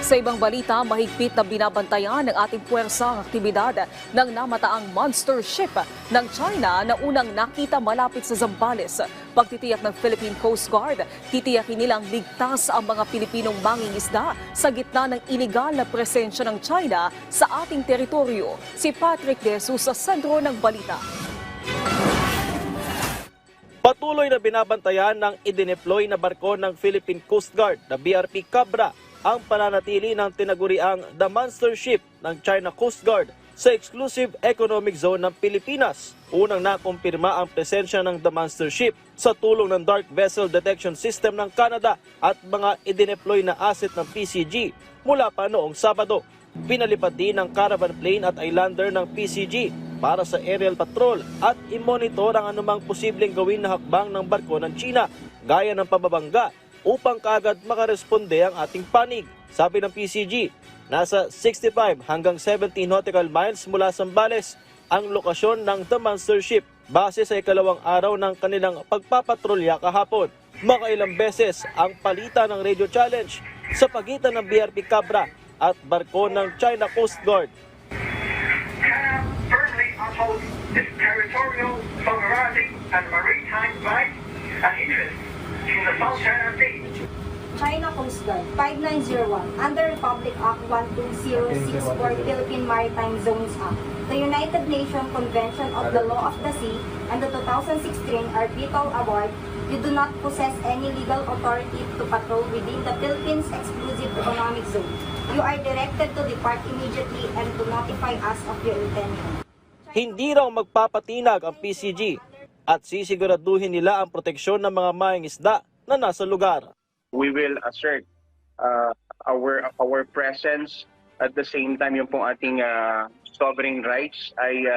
Sa ibang balita, mahigpit na binabantayan ng ating puwersa ang aktibidad ng namataang monster ship ng China na unang nakita malapit sa Zambales. Pagtitiyak ng Philippine Coast Guard, titiyakin nilang ligtas ang mga Pilipinong mangingisda sa gitna ng iligal na presensya ng China sa ating teritoryo. Si Patrick De Jesus sa sentro ng balita. Patuloy na binabantayan ng idineploy na barko ng Philippine Coast Guard na BRP Cabra ang pananatili ng tinaguriang The Monster Ship ng China Coast Guard sa Exclusive Economic Zone ng Pilipinas. Unang nakumpirma ang presensya ng The Monster Ship sa tulong ng Dark Vessel Detection System ng Canada at mga idineploy na asset ng PCG mula pa noong Sabado. Pinalipad din ng caravan plane at islander ng PCG para sa aerial patrol at i-monitor ang anumang posibleng gawin na hakbang ng barko ng China gaya ng pababangga upang kaagad makaresponde ang ating panig. Sabi ng PCG, nasa 65 hanggang 70 nautical miles mula Zambales ang lokasyon ng The Monster Ship base sa ikalawang araw ng kanilang pagpapatrolya kahapon. Makailang beses ang palitan ng radio challenge sa pagitan ng BRP Cabra at barko ng China Coast Guard. China firmly upholds its territorial, sovereignty, and maritime rights and interests in the South China Sea. China Coast Guard 5901 under Republic Act 12064 Philippine Maritime Zones Act, the United Nations Convention of the Law of the Sea, and the 2016 Arbitral Award, you do not possess any legal authority to patrol within the Philippines Exclusive Economic Zone. You are directed to depart immediately and to notify us of your intention. Hindi raw magpapatinag ang PCG at sisiguraduhin nila ang proteksyon ng mga mangingisda na nasa lugar. We will assert our presence at the same time yung pong ating sovereign rights ay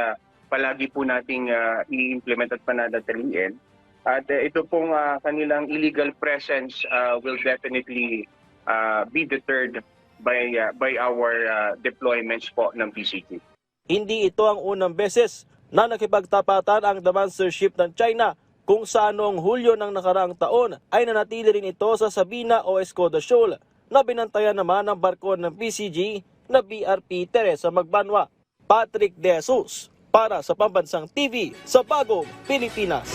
palagi po nating i-implement at pananatiliin. At ito pong kanilang illegal presence will definitely be deterred by our deployments po ng PCG. Hindi ito ang unang beses na nakipagtapatan ang The Monster Ship ng China kung saan noong Hulyo ng nakaraang taon ay nanatili rin ito sa Sabina o Escoda Shoal na binantayan naman ng barko ng PCG na BRP Teresa Magbanwa. Patrick De Jesus para sa Pambansang TV sa Bagong Pilipinas.